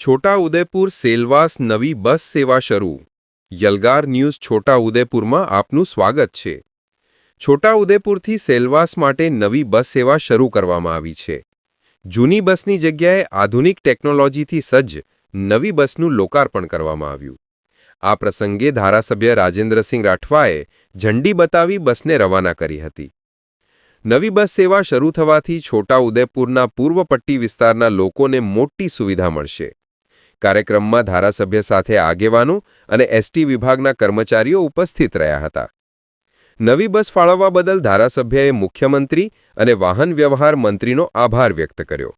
છોટાઉદેપુર સેલવાસ નવી બસ સેવા શરૂ. યલગાર ન્યૂઝ છોટાઉદેપુરમાં આપનું સ્વાગત છે. છોટાઉદેપુરથી સેલવાસ માટે નવી બસ સેવા શરૂ કરવામાં આવી છે. જૂની બસની જગ્યાએ આધુનિક ટેકનોલોજીથી સજ્જ નવી બસનું લોકાર્પણ કરવામાં આવ્યું. આ પ્રસંગે ધારાસભ્ય રાજેન્દ્રસિંહ રાઠવાએ ઝંડી બતાવી બસને રવાના કરી હતી. નવી બસ સેવા શરૂ થવાથી છોટાઉદેપુરના પૂર્વ પટ્ટી વિસ્તારના લોકોને મોટી સુવિધા મળશે. કાર્યક્રમમાં ધારાસભ્ય સાથે આગેવાનો અને એસટી વિભાગના કર્મચારીઓ ઉપસ્થિત રહ્યા હતા. નવી બસ ફાળવવા બદલ ધારાસભ્યએ મુખ્યમંત્રી અને વાહન વ્યવહાર મંત્રીનો આભાર વ્યક્ત કર્યો.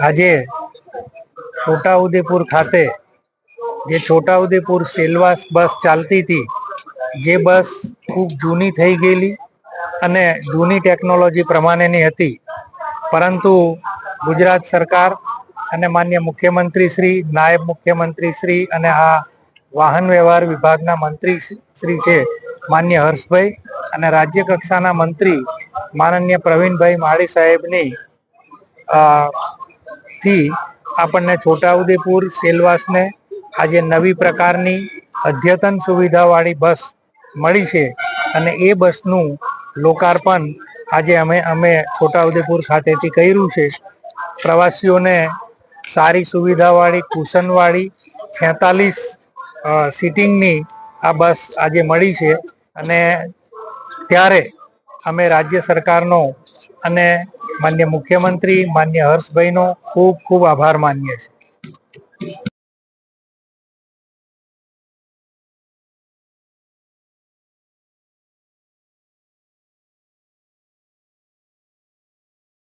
આજે છોટાઉદેપુર ખાતે જે છોટાઉદેપુર સેલવાસ બસ ચાલતી હતી, જે બસ ખૂબ જૂની થઈ ગયેલી અને જૂની ટેકનોલોજી પ્રમાણેની હતી, પરંતુ ગુજરાત સરકાર અને માન્ય મુખ્યમંત્રી શ્રી, નાયબ મુખ્યમંત્રી શ્રી અને આ વાહન વ્યવહાર વિભાગના મંત્રી શ્રી છે માન્ય હર્ષભાઈ અને રાજ્ય કક્ષાના મંત્રી માનનીય પ્રવીણભાઈ માળી સાહેબની થી આપણને છોટાઉદેપુર સેલવાસને આજે નવી પ્રકારની અદ્યતન સુવિધાવાળી બસ મળી છે અને એ બસનું લોકાર્પણ આજે અમે છોટાઉદેપુર ખાતેથી કર્યું છે. પ્રવાસીઓને સારી સુવિધાવાળી, કુશનવાળી 46 સીટિંગની આ બસ આજે મળી છે અને ત્યારે અમે રાજ્ય સરકારનો અને માન્ય મુખ્યમંત્રી માન્ય હર્ષભાઈનો ખૂબ ખૂબ આભાર માનીએ છીએ.